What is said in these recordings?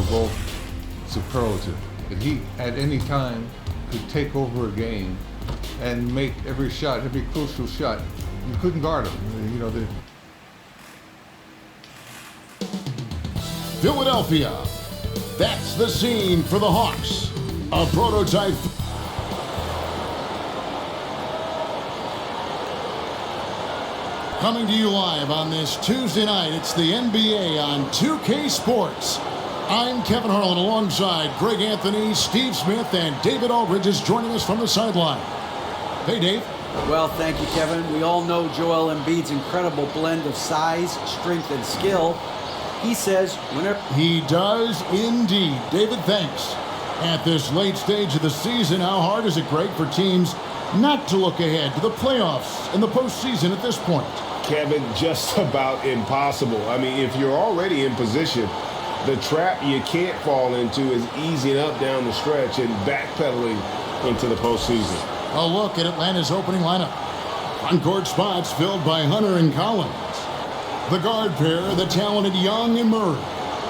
both superlative. If he, at any time, could take over a game and make every shot, every crucial shot, you couldn't guard him. You know, Philadelphia. That's the scene for the Hawks. A prototype. Coming to you live on this Tuesday night, it's the NBA on 2K Sports. I'm Kevin Harlan alongside Greg Anthony, Steve Smith, and David Aldridge is joining us from the sideline. Hey, Dave. Well, thank you, Kevin. We all know Joel Embiid's incredible blend of size, strength, and skill. He says whenever... He does indeed. David, thanks. At this late stage of the season, how hard is it, Greg, for teams not to look ahead to the playoffs and the postseason at this point? Kevin, just about impossible. I mean, if you're already in position, the trap you can't fall into is easing up down the stretch and backpedaling into the postseason. A look at Atlanta's opening lineup. On-court spots filled by Hunter and Collins. The guard pair, the talented Young and Murray.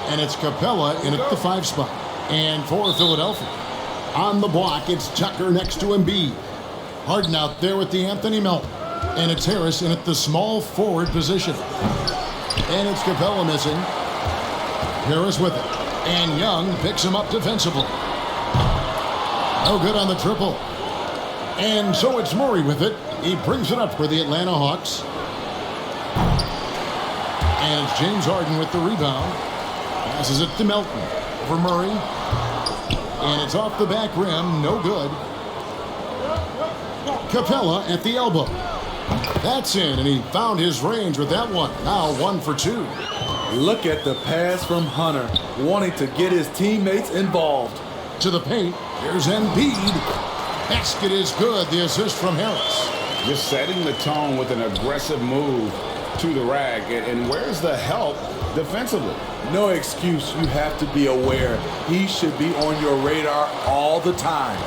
And it's Capella in at the 5 spot. And for Philadelphia, on the block, it's Tucker next to Embiid. Harden out there with the Anthony Melton. And it's Harris in at the small forward position. And it's Capella missing. Harris with it. And Young picks him up defensively. No good on the triple. And so it's Murray with it. He brings it up for the Atlanta Hawks. And it's James Harden with the rebound. Passes it to Melton for Murray. And it's off the back rim. No good. Capella at the elbow. That's in, and he found his range with that one. Now 1 for 2. Look at the pass from Hunter, wanting to get his teammates involved. To the paint. Here's Embiid. Basket is good. The assist from Harris. Just setting the tone with an aggressive move to the rack. And where's the help defensively? No excuse. You have to be aware. He should be on your radar all the time.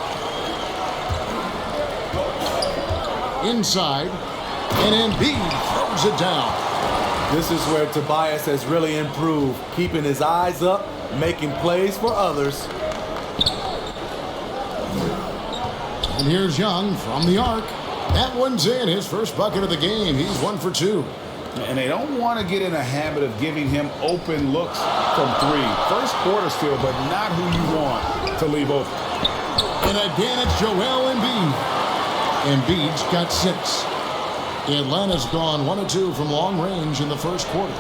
Inside. And Embiid throws it down. This is where Tobias has really improved, keeping his eyes up, making plays for others. And here's Young from the arc. That one's in, his first bucket of the game. He's 1 for 2. And they don't want to get in a habit of giving him open looks from 3. First quarter still, but not who you want to leave open. And again, it's Joel Embiid. Embiid's got 6. Atlanta's gone 1 of 2 from long range in the first quarter.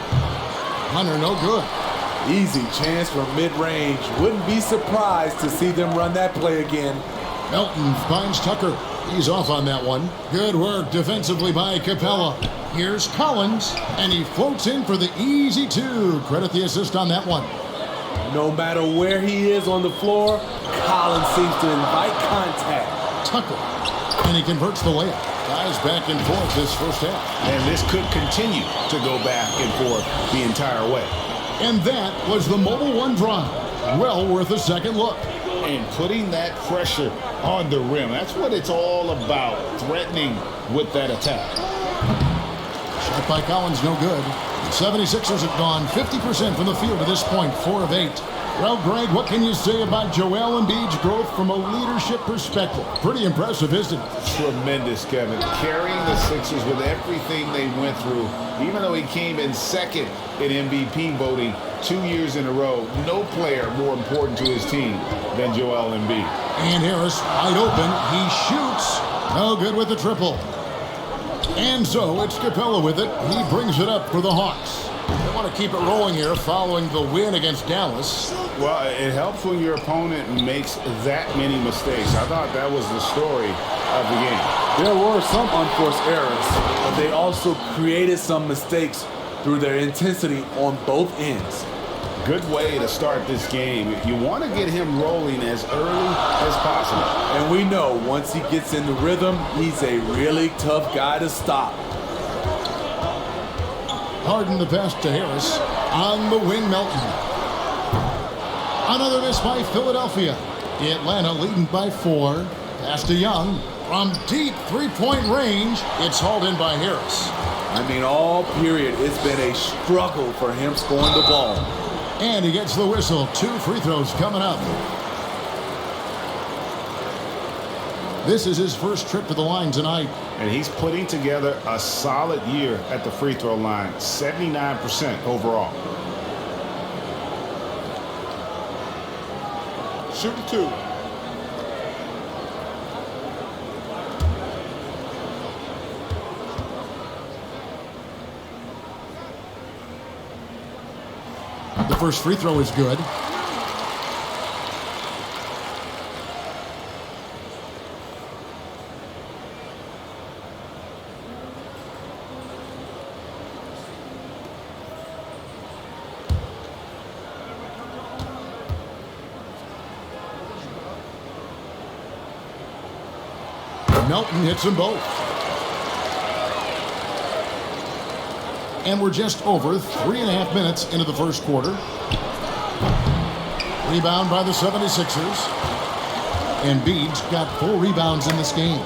Hunter, no good. Easy chance from mid-range. Wouldn't be surprised to see them run that play again. Melton finds Tucker. He's off on that one. Good work defensively by Capella. Here's Collins, and he floats in for the easy 2. Credit the assist on that one. No matter where he is on the floor, Collins seems to invite contact. Tucker, and he converts the layup. Guys back and forth this first half. And this could continue to go back and forth the entire way. And that was the Mobile One drive. Well worth a second look. And putting that pressure on the rim. That's what it's all about, threatening with that attack. Shot by Collins, no good. The 76ers have gone 50% from the field to this point, 4 of 8. Well, Greg, what can you say about Joel Embiid's growth from a leadership perspective? Pretty impressive, isn't it? Tremendous, Kevin. Carrying the Sixers with everything they went through, even though he came in second in MVP voting 2 years in a row, no player more important to his team than Joel Embiid. And Harris wide open. He shoots. No good with the triple. And so it's Capella with it. He brings it up for the Hawks. They want to keep it rolling here following the win against Dallas. Well, it helps when your opponent makes that many mistakes. I thought that was the story of the game. There were some unforced errors, but they also created some mistakes through their intensity on both ends. Good way to start this game. You want to get him rolling as early as possible. And we know once he gets in the rhythm, he's a really tough guy to stop. Harden the pass to Harris. On the wing, Melton. Another miss by Philadelphia. Atlanta leading by 4. Pass to Young. From deep three-point range, it's hauled in by Harris. I mean, all period, it's been a struggle for him scoring the ball. And he gets the whistle. 2 free throws coming up. This is his first trip to the line tonight. And he's putting together a solid year at the free throw line. 79% overall. Shoot the 2. The first free throw is good. Melton hits them both. And we're just over 3.5 minutes into the first quarter. Rebound by the 76ers. Embiid's got 4 rebounds in this game.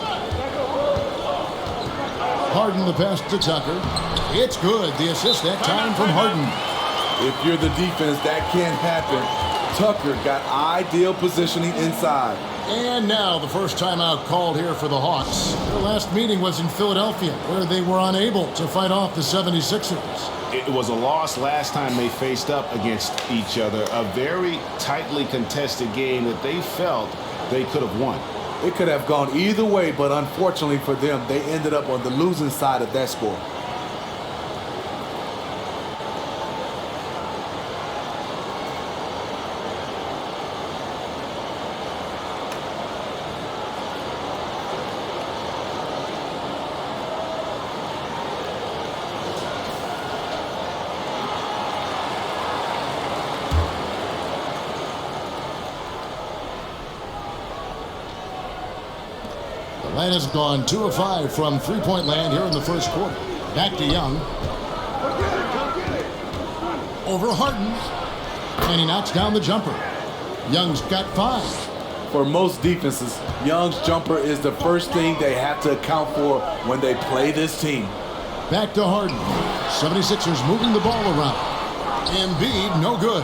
Harden the pass to Tucker. It's good. The assist that time from Harden. If you're the defense, that can't happen. Tucker got ideal positioning inside. And now the first timeout called here for the Hawks. Their last meeting was in Philadelphia, where they were unable to fight off the 76ers. It was a loss last time they faced up against each other. A very tightly contested game that they felt they could have won. It could have gone either way, but unfortunately for them, they ended up on the losing side of that score. Atlanta's gone 2 of 5 from three-point land here in the first quarter. Back to Young. Over Harden. And he knocks down the jumper. Young's got 5. For most defenses, Young's jumper is the first thing they have to account for when they play this team. Back to Harden. 76ers moving the ball around. Embiid, no good.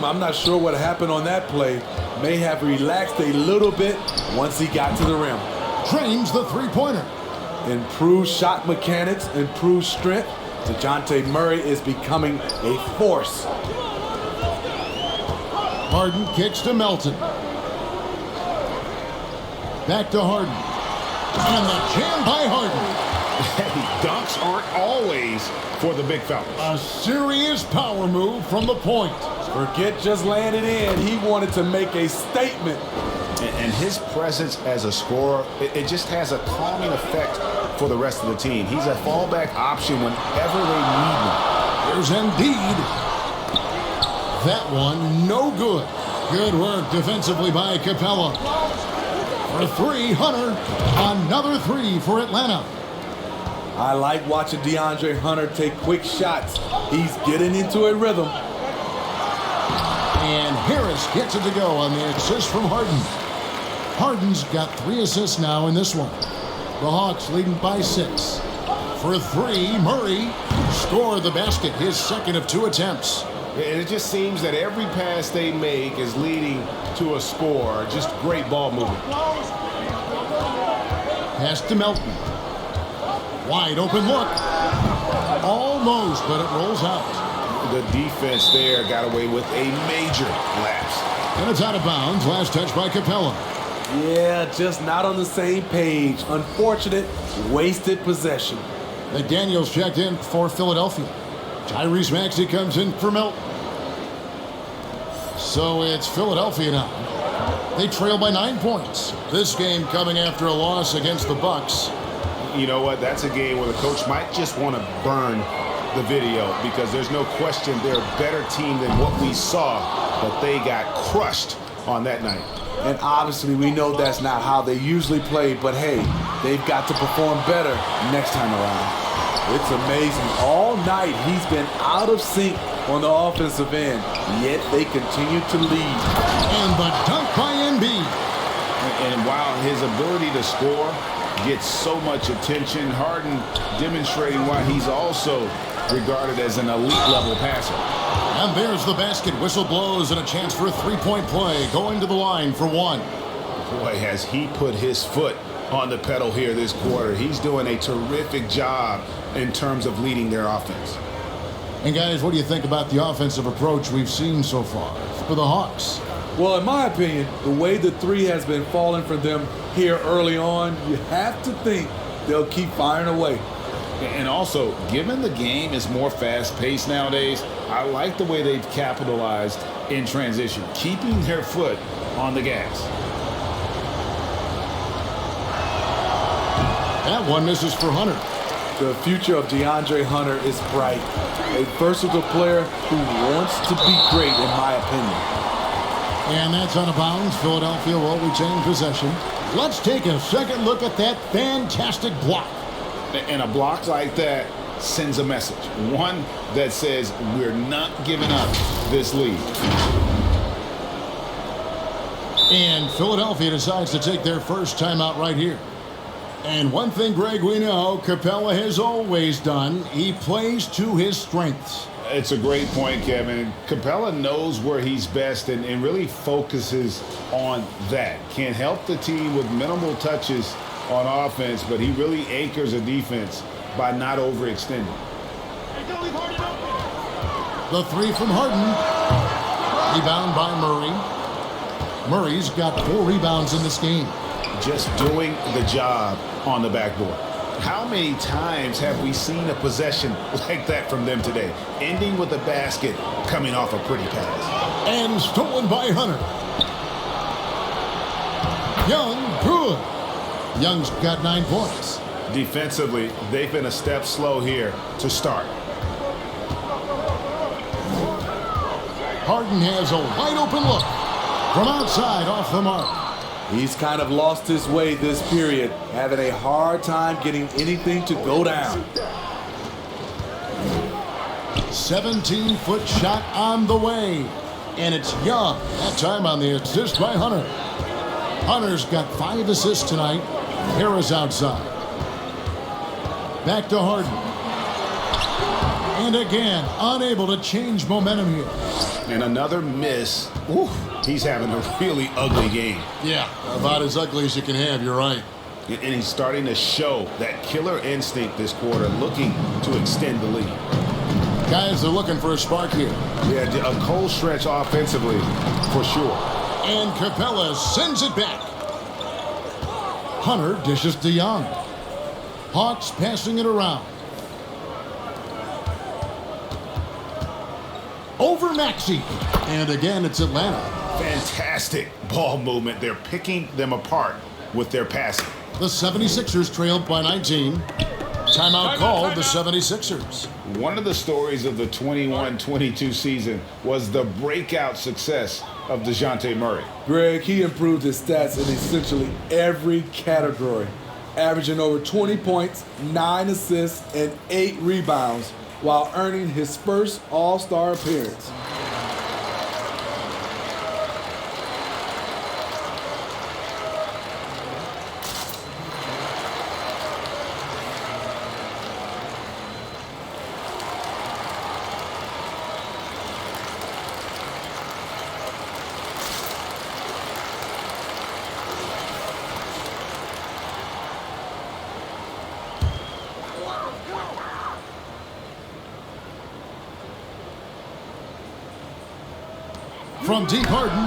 I'm not sure what happened on that play. May have relaxed a little bit once he got to the rim. Drains the three-pointer. Improved shot mechanics, improved strength. DeJounte Murray is becoming a force. Harden kicks to Melton. Back to Harden. And the jam by Harden. Hey, dunks aren't always for the big fellas. A serious power move from the point. Forget just laying it in. He wanted to make a statement. And his presence as a scorer, it just has a calming effect for the rest of the team. He's a fallback option whenever they need one. There's Embiid. That one, no good. Good work defensively by Capella. For 3, Hunter. Another 3 for Atlanta. I like watching DeAndre Hunter take quick shots. He's getting into a rhythm. And Harris gets it to go on the assist from Harden. Harden's got 3 assists now in this one. The Hawks leading by 6. For 3, Murray scored the basket, his second of 2 attempts. And it just seems that every pass they make is leading to a score. Just great ball movement. Pass to Melton. Wide open look. Almost, but it rolls out. The defense there got away with a major lapse. And it's out of bounds. Last touch by Capella. Yeah, just not on the same page. Unfortunate, wasted possession. McDaniels checked in for Philadelphia. Tyrese Maxey comes in for Melton. So it's Philadelphia now. They trail by 9 points. This game coming after a loss against the Bucks. You know what? That's a game where the coach might just want to burn the video because there's no question they're a better team than what we saw, but they got crushed on that night. And obviously we know that's not how they usually play, but hey, they've got to perform better next time around. It's amazing. All night he's been out of sync on the offensive end, yet they continue to lead. And the dunk by Embiid. And while his ability to score gets so much attention, Harden demonstrating why he's also regarded as an elite level passer. And there's the basket. Whistle blows and a chance for a three-point play. Going to the line for one. Boy, has he put his foot on the pedal here this quarter. He's doing a terrific job in terms of leading their offense. And guys, what do you think about the offensive approach we've seen so far for the Hawks? Well, in my opinion, the way the three has been falling for them here early on, you have to think they'll keep firing away. And also, given the game is more fast-paced nowadays, I like the way they've capitalized in transition, keeping their foot on the gas. That one misses for Hunter. The future of DeAndre Hunter is bright. A versatile player who wants to be great, in my opinion. And that's out of bounds. Philadelphia will retain possession. Let's take a second look at that fantastic block. And a block like that sends a message. One that says we're not giving up this lead. And Philadelphia decides to take their first timeout right here. And one thing, Greg, we know Capella has always done. He plays to his strengths. It's a great point, Kevin. Capella knows where he's best and really focuses on that. Can help the team with minimal touches on offense, but he really anchors a defense by not overextending. The three from Harden. Rebound by Murray. Murray's got 4 rebounds in this game. Just doing the job on the backboard. How many times have we seen a possession like that from them today, ending with a basket coming off a pretty pass? And stolen by Hunter. Young, good. Young's got 9 points. Defensively, they've been a step slow here to start. Harden has a wide open look. From outside, off the mark. He's kind of lost his way this period, having a hard time getting anything to go down. 17-foot shot on the way. And it's Young. That time on the assist by Hunter. Hunter's got 5 assists tonight. Harris outside. Back to Harden. And again, unable to change momentum here. And another miss. Ooh, he's having a really ugly game. Yeah, about as ugly as you can have, you're right. And he's starting to show that killer instinct this quarter, looking to extend the lead. Guys, they're looking for a spark here. Yeah, a cold stretch offensively, for sure. And Capella sends it back. Hunter dishes to Young. Hawks passing it around. Over Maxey. And again, it's Atlanta. Fantastic ball movement. They're picking them apart with their passing. The 76ers trailed by 19. Timeout called the 76ers. One of the stories of the 21-22 season was the breakout success of DeJounte Murray. Greg, he improved his stats in essentially every category, averaging over 20 points, 9 assists, and 8 rebounds, while earning his first All-Star appearance. From deep, Harden.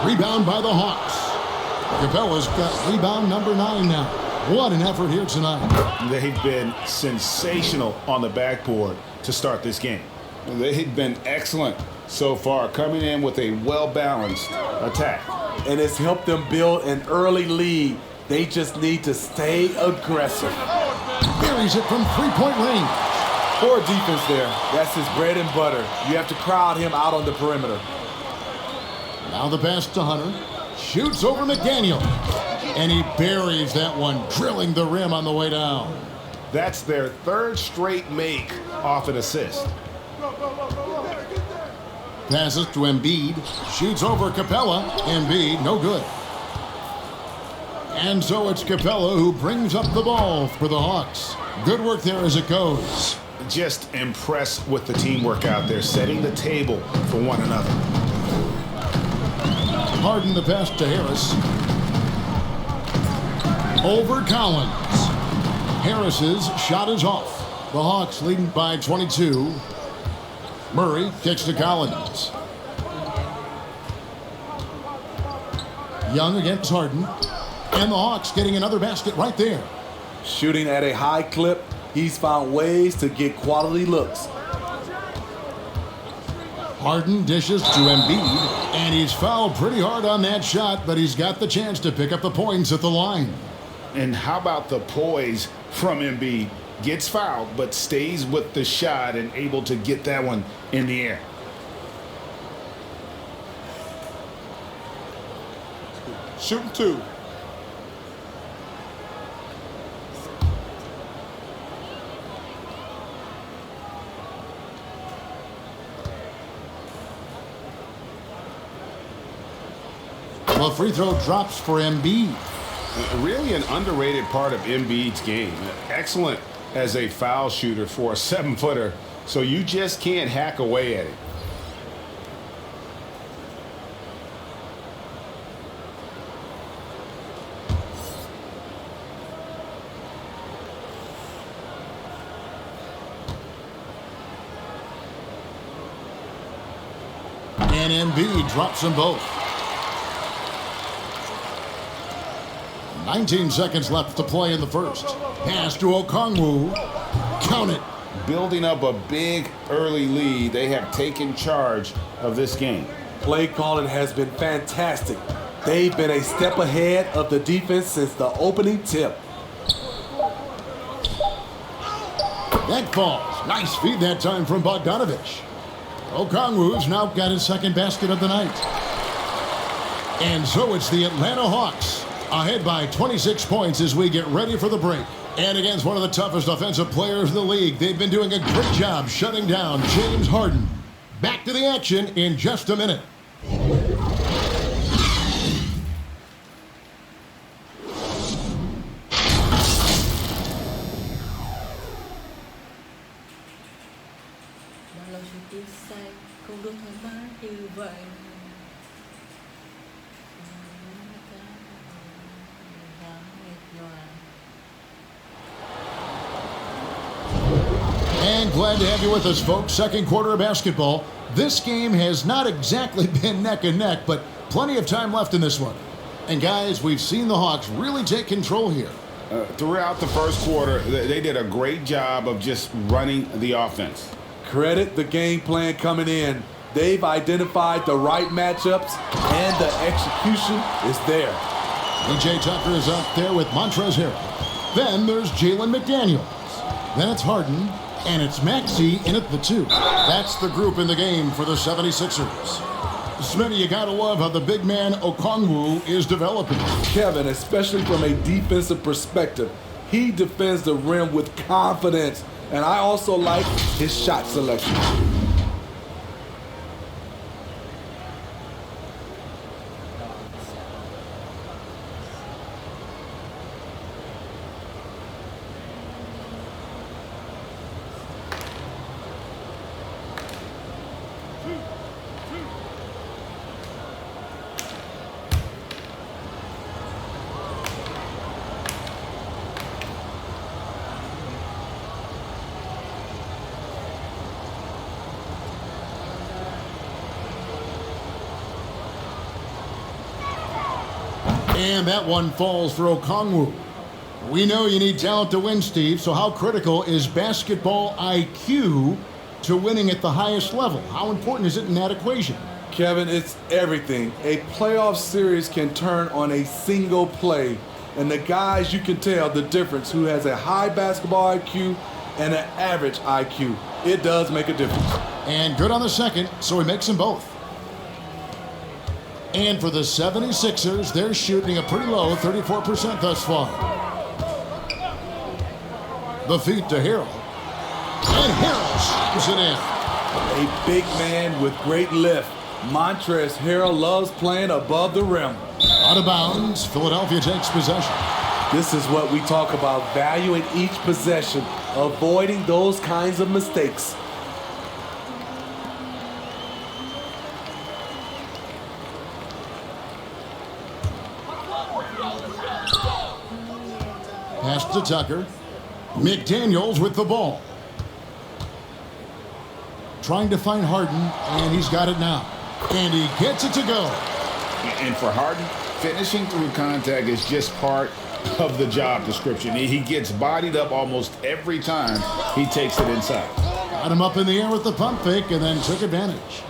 Rebound by the Hawks. Capella's got rebound number 9 now. What an effort here tonight. They've been sensational on the backboard to start this game. They've been excellent so far, coming in with a well-balanced attack. And it's helped them build an early lead. They just need to stay aggressive. Buries it from 3-point range. Poor defense there. That's his bread and butter. You have to crowd him out on the perimeter. Now the pass to Hunter. Shoots over McDaniel. And he buries that one, drilling the rim on the way down. That's their 3rd straight make off an assist. Passes to Embiid. Shoots over Capella. Embiid, no good. And so it's Capella who brings up the ball for the Hawks. Good work there as it goes. Just impressed with the teamwork out there, setting the table for one another. Harden the pass to Harris. Over Collins. Harris's shot is off. The Hawks leading by 22. Murray kicks to Collins. Young against Harden. And the Hawks getting another basket right there. Shooting at a high clip, he's found ways to get quality looks. Harden dishes to Embiid, and he's fouled pretty hard on that shot, but he's got the chance to pick up the points at the line. And how about the poise from Embiid? Gets fouled, but stays with the shot and able to get that one in the air. Shooting 2. The free throw drops for Embiid. Really an underrated part of Embiid's game. Excellent as a foul shooter for a 7-footer, so you just can't hack away at it. And Embiid drops them both. 19 seconds left to play in the first. Pass to Okongwu. Count it. Building up a big early lead, they have taken charge of this game. Play calling has been fantastic. They've been a step ahead of the defense since the opening tip. That falls. Nice feed that time from Bogdanovich. Okongwu's now got his second basket of the night. And so it's the Atlanta Hawks ahead by 26 points as we get ready for the break. And against one of the toughest offensive players in the league, they've been doing a great job shutting down James Harden. Back to the action in just a minute. And glad to have you with us, folks. Second quarter of basketball. This game has not exactly been neck and neck, but plenty of time left in this one. And guys, we've seen the Hawks really take control here. Throughout the first quarter, they did a great job of just running the offense. Credit the game plan coming in. They've identified the right matchups, and the execution is there. PJ Tucker is up there with Montrezl Harrell. Then there's Jalen McDaniels. Then it's Harden, and it's Maxey in at the 2. That's the group in the game for the 76ers. Smitty, you gotta love how the big man Okongwu is developing. Kevin, especially from a defensive perspective, he defends the rim with confidence, and I also like his shot selection. And that one falls for Okongwu. We know you need talent to win, Steve, so how critical is basketball IQ to winning at the highest level? How important is it in that equation? Kevin, it's everything. A playoff series can turn on a single play, and the guys, you can tell the difference who has a high basketball IQ and an average IQ. It does make a difference. And good on the second, so he makes them both. And for the 76ers, they're shooting a pretty low 34% thus far. The feed to Harrell. And Harrell shoots it in. A big man with great lift. Montrezl Harrell loves playing above the rim. Out of bounds, Philadelphia takes possession. This is what we talk about, valuing each possession. avoiding those kinds of mistakes. Pass to Tucker. McDaniels with the ball. Trying to find Harden, and he's got it now. And he gets it to go. And for Harden, finishing through contact is just part of the job description. He gets bodied up almost every time he takes it inside. Got him up in the air with the pump fake and then took advantage.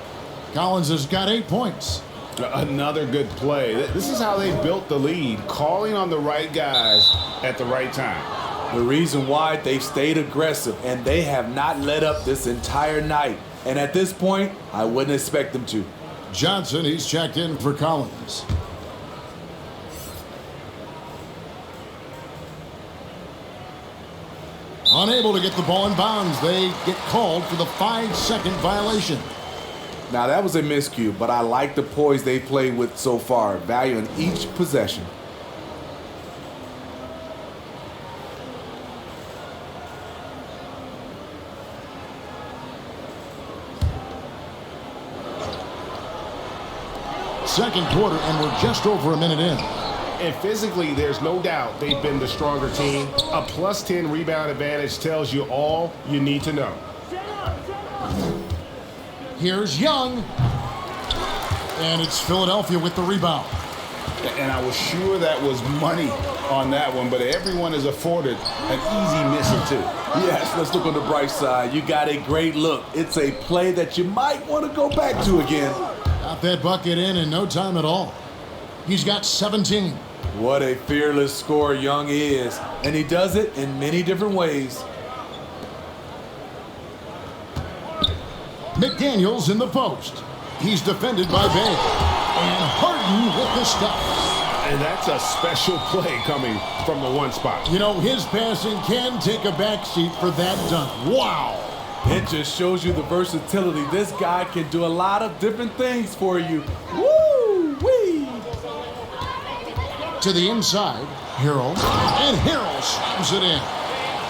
Collins has got 8 points. Another good play. This is how they built the lead, calling on the right guys at the right time. The reason why they've stayed aggressive and they have not let up this entire night. And at this point, I wouldn't expect them to. Johnson, he's checked in for Collins. Unable to get the ball in bounds. They get called for the 5-second violation. Now that was a miscue, but I like the poise they played with so far, valuing each possession. Second quarter, and we're just over a minute in. And physically, there's no doubt they've been the stronger team. A plus 10 rebound advantage tells you all you need to know. Here's Young. And it's Philadelphia with the rebound. And I was sure that was money on that one, but everyone is afforded an easy miss or two. Yes, let's look on the bright side. You got a great look. It's a play that you might want to go back to again. Got that bucket in no time at all. He's got 17. What a fearless scorer Young is, and he does it in many different ways. McDaniels in the post. He's defended by Bay. And Harden with the stuff. And that's a special play coming from the one spot. You know, his passing can take a backseat for that dunk. Wow. It just shows you the versatility. This guy can do a lot of different things for you. Woo-wee! To the inside, Harrell. And Harrell slams it in.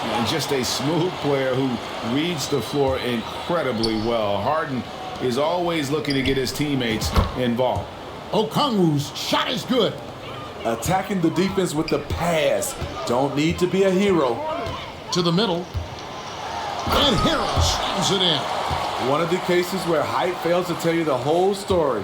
And just a smooth player who reads the floor incredibly well. Harden is always looking to get his teammates involved. Okongwu's shot is good. Attacking the defense with the pass. Don't need to be a hero. To the middle. And Harrell slams it in. One of the cases where height fails to tell you the whole story.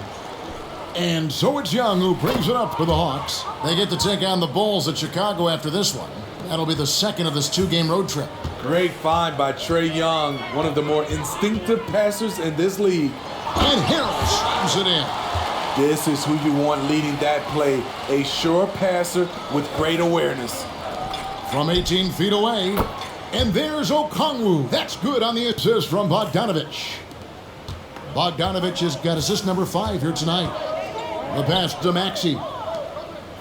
And so it's Young who brings it up for the Hawks. They get to take on the Bulls at Chicago after this one. That'll be the second of this 2-game road trip. Great find by Trae Young, one of the more instinctive passers in this league. And Harrell slams it in. This is who you want leading that play, a sure passer with great awareness. From 18 feet away, and there's Okongwu. That's good on the assist from Bogdanovich. Bogdanovich has got assist number 5 here tonight. The pass to Maxey.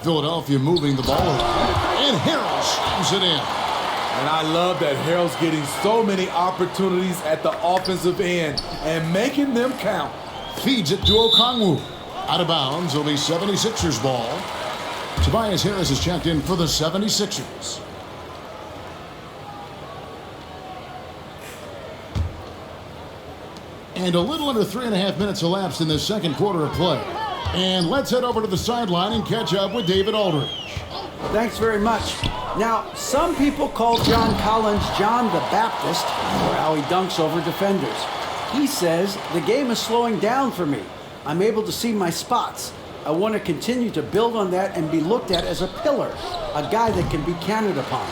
Philadelphia moving the ball. And Harrell slams it in. And I love that Harrell's getting so many opportunities at the offensive end and making them count. Feeds it to Okongwu. Out of bounds, it'll be 76ers ball. Tobias Harris is checked in for the 76ers. And a little under 3.5 minutes elapsed in the second quarter of play. And let's head over to the sideline and catch up with David Aldridge. Thanks very much. Now, some people call John Collins John the Baptist for how he dunks over defenders. He says, the game is slowing down for me. I'm able to see my spots. I want to continue to build on that and be looked at as a pillar, a guy that can be counted upon.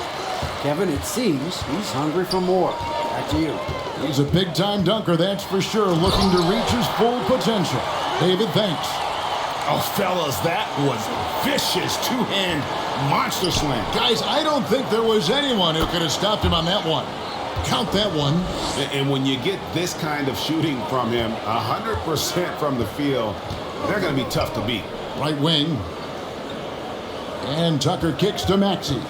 Kevin, it seems he's hungry for more. Back to you. He's a big-time dunker, that's for sure, looking to reach his full potential. David, thanks. Oh, fellas, that was vicious two-hand monster slam. Guys, I don't think there was anyone who could have stopped him on that one. Count that one. And when you get this kind of shooting from him, 100% from the field, they're going to be tough to beat. Right wing. And Tucker kicks to Maxey.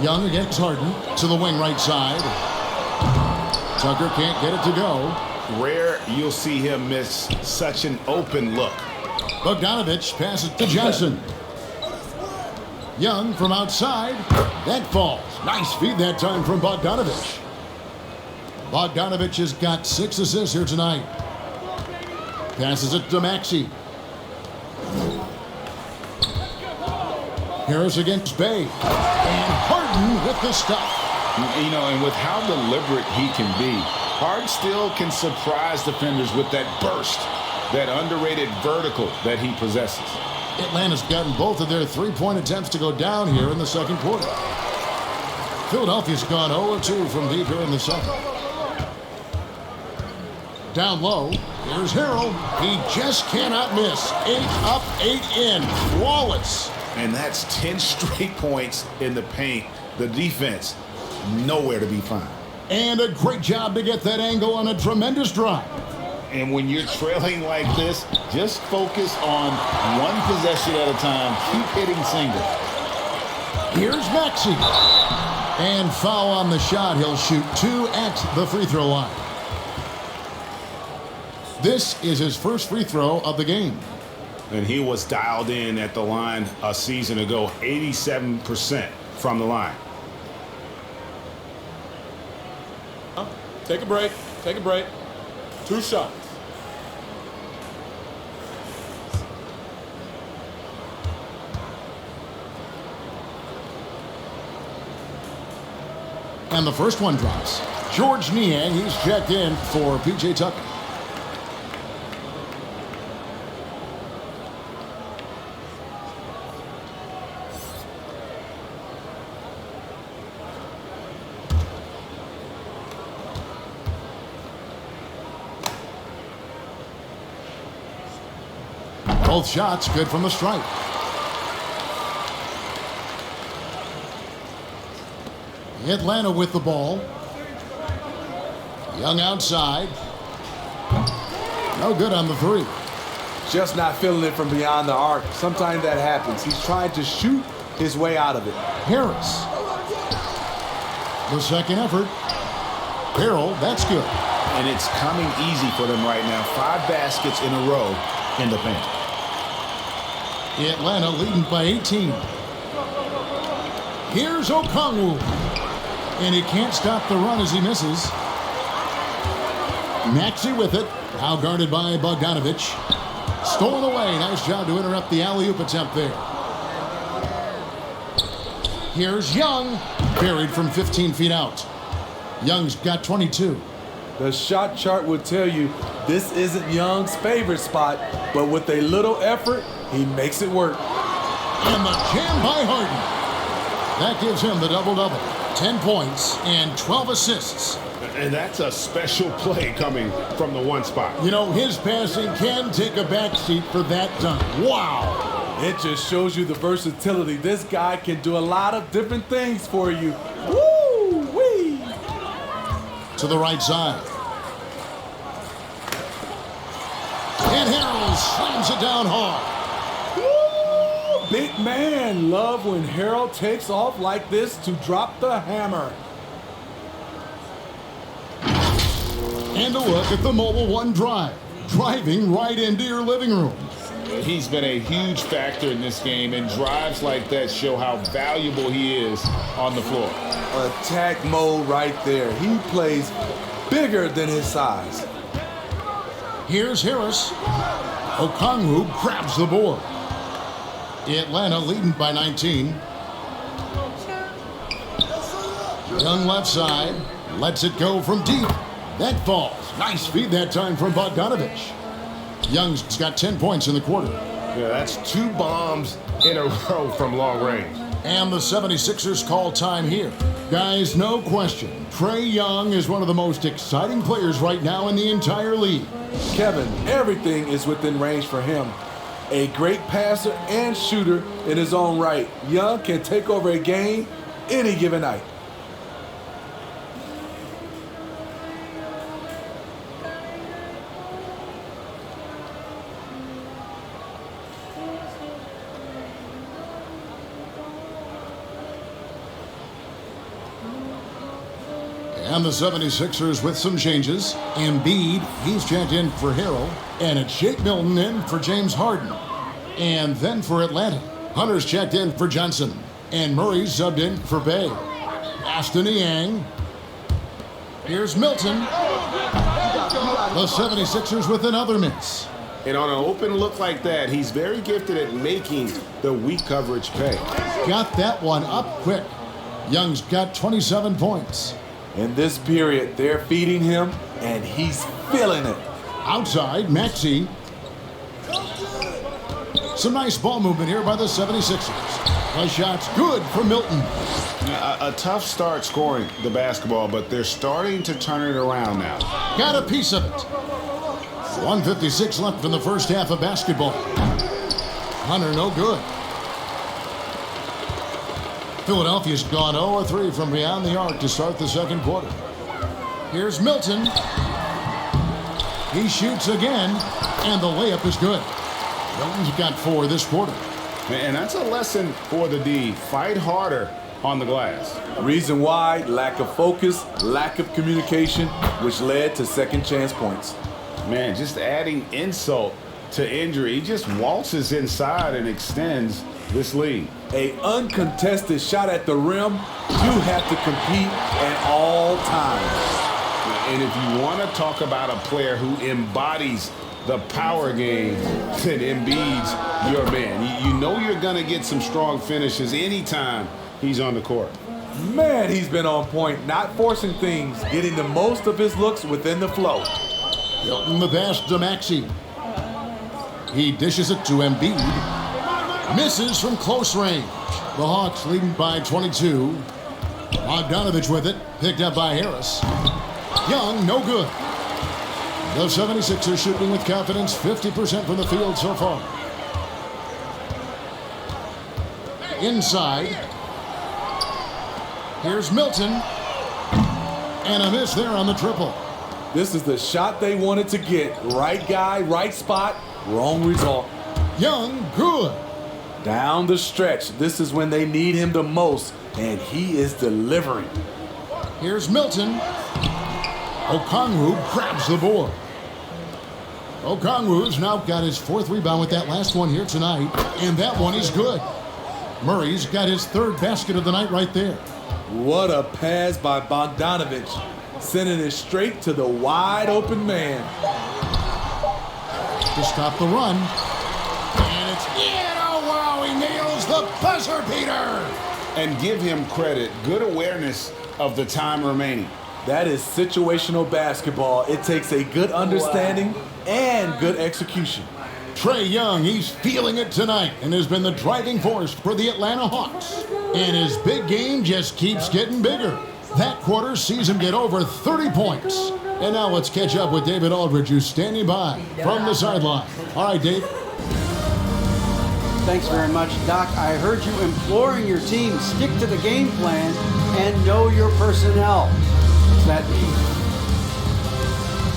Young against Harden to the wing right side. Tucker can't get it to go. Rare you'll see him miss such an open look. Bogdanovich passes to Johnson. Young from outside. That falls. Nice feed that time from Bogdanovich. Bogdanovich has got 6 assists here tonight. Passes it to Maxey. Harris against Bay. And Harden with the stuff. You know, and with how deliberate he can be, Harden still can surprise defenders with that burst, that underrated vertical that he possesses. Atlanta's gotten both of their three-point attempts to go down here in the second quarter. Philadelphia's gone 0-2 from deep here in the second. Down low, here's Harrell. He just cannot miss. 8 up, 8 in. Flawless. And that's 10 straight points in the paint. The defense, nowhere to be found. And a great job to get that angle on a tremendous drive. And when you're trailing like this, just focus on one possession at a time. Keep hitting singles. Here's Maxey. And foul on the shot. He'll shoot 2 at the free throw line. This is his first free throw of the game. And he was dialed in at the line a season ago, 87% from the line. Take a break. Take a break. 2 shots. And the first one drops. George Niang, he's checked in for P.J. Tucker. Both shots good from the stripe. Atlanta with the ball. Young outside. No good on the 3. Just not feeling it from beyond the arc. Sometimes that happens. He's trying to shoot his way out of it. Harris. The second effort. Harrell, that's good. And it's coming easy for them right now. 5 baskets in a row in the paint. Atlanta leading by 18. Here's Okongwu. And he can't stop the run as he misses. Maxey with it. Now guarded by Bogdanovich. Stolen away. Nice job to interrupt the alley-oop attempt there. Here's Young. Buried from 15 feet out. Young's got 22. The shot chart would tell you this isn't Young's favorite spot, but with a little effort, he makes it work. And the jam by Harden. That gives him the double-double. 10 points and 12 assists. And that's a special play coming from the one spot. You know, his passing can take a backseat for that dunk. Wow. It just shows you the versatility. This guy can do a lot of different things for you. Woo-wee. To the right side. And Harrell slams it down hard. Big man, love when Harrell takes off like this to drop the hammer. And a look at the Mobile One drive. Driving right into your living room. He's been a huge factor in this game, and drives like that show how valuable he is on the floor. Attack mode right there. He plays bigger than his size. Here's Harris. Okongwu grabs the board. Atlanta leading by 19. Young left side. Lets it go from deep. That falls. Nice feed that time from Bogdanovich. Young's got 10 points in the quarter. Yeah, that's 2 bombs in a row from long range. And the 76ers call time here. Guys, no question. Trae Young is one of the most exciting players right now in the entire league. Kevin, everything is within range for him. A great passer and shooter in his own right. Young can take over a game any given night. And the 76ers with some changes. Embiid, he's checked in for Harrell. And it's Shake Milton in for James Harden. And then for Atlanta, Hunter's checked in for Johnson. And Murray's subbed in for Bay. Aston Yang. Here's Milton. The 76ers with another miss. And on an open look like that, he's very gifted at making the weak coverage pay. Got that one up quick. Young's got 27 points. In this period, they're feeding him, and he's feeling it. Outside, Maxey. Some nice ball movement here by the 76ers. The shot's good for Milton. A tough start scoring the basketball, but they're starting to turn it around now. Got a piece of it. 1:56 left in the first half of basketball. Hunter, no good. Philadelphia's gone 0-3 from beyond the arc to start the second quarter. Here's Milton. He shoots again, and the layup is good. Milton's got 4 this quarter. And that's a lesson for the D. Fight harder on the glass. Reason why, lack of focus, lack of communication, which led to second chance points. Man, just adding insult to injury. He just waltzes inside and extends this lead. A uncontested shot at the rim, you have to compete at all times. And if you want to talk about a player who embodies the power game, then Embiid's your man. You know you're going to get some strong finishes anytime he's on the court. Man, he's been on point, not forcing things, getting the most of his looks within the flow. Hilton the pass to Maxey. He dishes it to Embiid. Misses from close range. The Hawks leading by 22. Bogdanovich with it. Picked up by Harris. Young, no good. The 76ers shooting with confidence, 50% from the field so far. Inside. Here's Milton. And a miss there on the triple. This is the shot they wanted to get. Right guy, right spot, wrong result. Young, good. Down the stretch, this is when they need him the most, and he is delivering. Here's Milton. Okongwu grabs the board. Okongwu's now got his 4th rebound with that last one here tonight, and that one is good. Murray's got his 3rd basket of the night right there. What a pass by Bogdanovich, sending it straight to the wide open man. To stop the run. And it's in. Oh, wow, he nails the buzzer beater. And give him credit. Good awareness of the time remaining. That is situational basketball. It takes a good understanding and good execution. Trae Young, he's feeling it tonight and has been the driving force for the Atlanta Hawks. And his big game just keeps getting bigger. That quarter sees him get over 30 points. And now let's catch up with David Aldridge, who's standing by from the sideline. All right, Dave. Thanks very much, Doc. I heard you imploring your team stick to the game plan and know your personnel. What's that mean?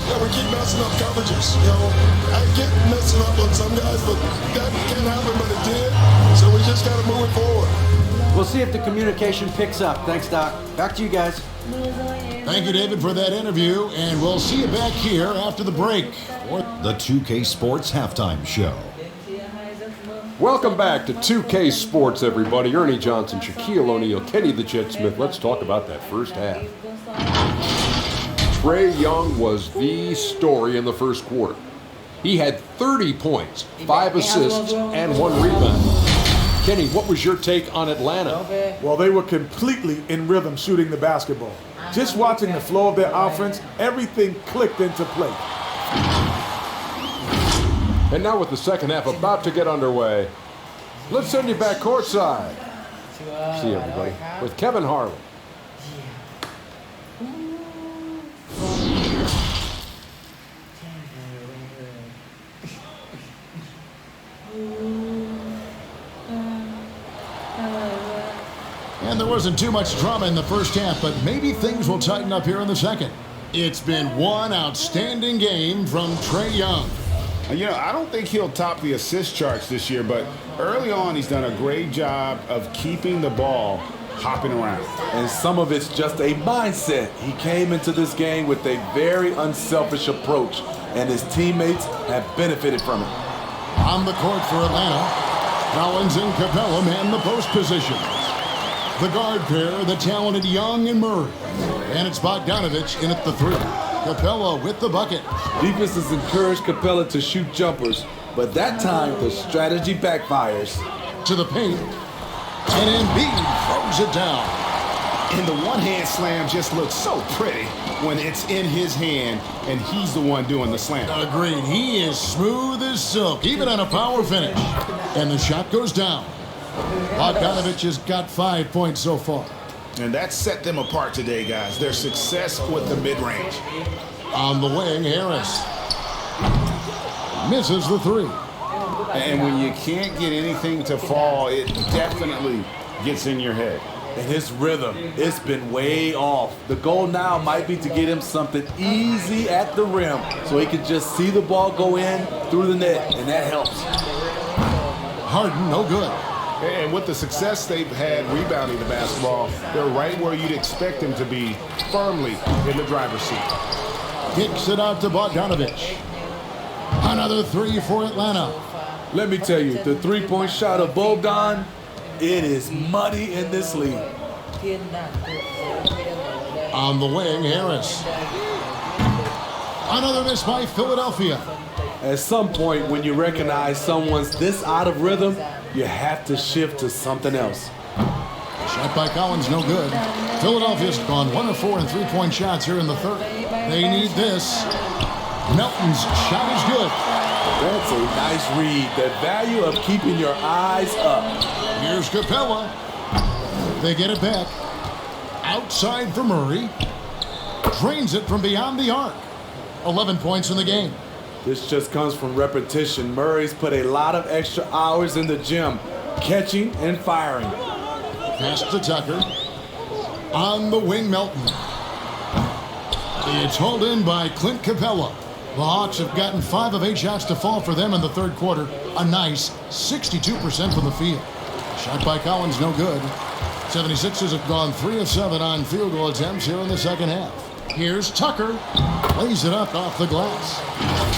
Yeah, we keep messing up coverages. You know, I get messing up on some guys, but that can't happen, but it did. So we just got to move it forward. We'll see if the communication picks up. Thanks, Doc. Back to you guys. Thank you, David, for that interview, and we'll see you back here after the break. The 2K Sports Halftime Show. Welcome back to 2K Sports, everybody. Ernie Johnson, Shaquille O'Neal, Kenny the Jet Smith. Let's talk about that first half. Trae Young was the story in the first quarter. He had 30 points, 5 assists, and 1 rebound. Kenny, what was your take on Atlanta? Well, they were completely in rhythm shooting the basketball. Just watching the flow of their offense, everything clicked into place. And now with the second half about to get underway, let's send you back courtside. See everybody with Kevin Harlan. And there wasn't too much drama in the first half, but maybe things will tighten up here in the second. It's been one outstanding game from Trae Young. You know, I don't think he'll top the assist charts this year, but early on he's done a great job of keeping the ball hopping around. And some of it's just a mindset. He came into this game with a very unselfish approach, and his teammates have benefited from it. On the court for Atlanta, Collins and Capella man the post position. The guard pair, the talented Young and Murray. And it's Bogdanovich in at the 3. Capella with the bucket. Defenses encourage Capella to shoot jumpers, but that time the strategy backfires. To the paint. And Embiid throws it down. And the one-hand slam just looks so pretty when it's in his hand and he's the one doing the slam. Agreed. He is smooth as silk, even on a power finish. And the shot goes down. Bogdanovich has got 5 points so far. And that set them apart today, guys. Their success with the mid-range. On the wing, Harris misses the 3. And when you can't get anything to fall, it definitely gets in your head. And his rhythm, it's been way off. The goal now might be to get him something easy at the rim so he can just see the ball go in through the net, and that helps. Harden, no good. And with the success they've had rebounding the basketball, they're right where you'd expect them to be, firmly in the driver's seat. Kicks it out to Bogdanovich. Another 3 for Atlanta. Let me tell you, the three-point shot of Bogdan, it is muddy in this league. On the wing, Harris. Another miss by Philadelphia. At some point, when you recognize someone's this out of rhythm, you have to shift to something else. Shot by Collins, no good. Philadelphia's gone 1 of 4 in three-point shots here in the third. They need this. Melton's shot is good. That's a nice read. The value of keeping your eyes up. Here's Capella. They get it back. Outside for Murray. Drains it from beyond the arc. 11 points in the game. This just comes from repetition. Murray's put a lot of extra hours in the gym, catching and firing. Pass to Tucker. On the wing, Melton. It's hauled in by Clint Capella. The Hawks have gotten 5 of 8 shots to fall for them in the third quarter. A nice 62% from the field. Shot by Collins, no good. 76ers have gone 3 of 7 on field goal attempts here in the second half. Here's Tucker. Lays it up off the glass.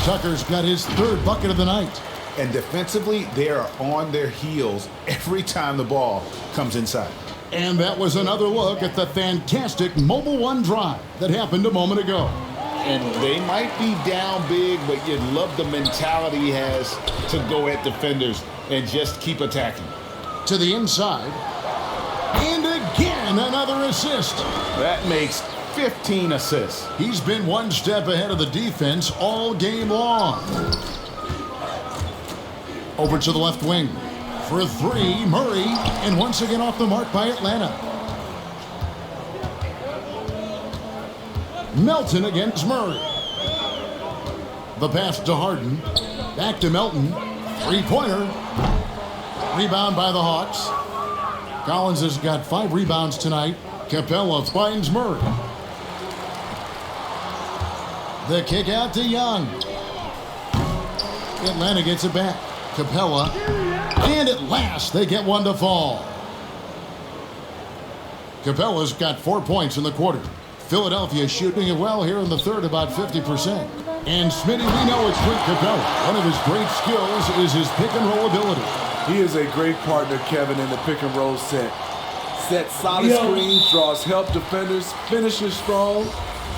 Tucker's got his 3rd bucket of the night. And defensively, they are on their heels every time the ball comes inside. And that was another look at the fantastic Mobile One drive that happened a moment ago. And they might be down big, but you love the mentality he has to go at defenders and just keep attacking. To the inside. And again, another assist. That makes 15 assists. He's been one step ahead of the defense all game long. Over to the left wing. For 3, Murray. And once again off the mark by Atlanta. Melton against Murray. The pass to Harden. Back to Melton. 3-pointer. Rebound by the Hawks. Collins has got 5 rebounds tonight. Capella finds Murray. The kick out to Young. Atlanta gets it back. Capella. And at last they get one to fall. Capella's got 4 points in the quarter. Philadelphia shooting it well here in the third, about 50%. And Smitty, we know it's Clint Capella. One of his great skills is his pick and roll ability. He is a great partner, Kevin, in the pick and roll set. Set solid screens, draws help defenders, finishes strong.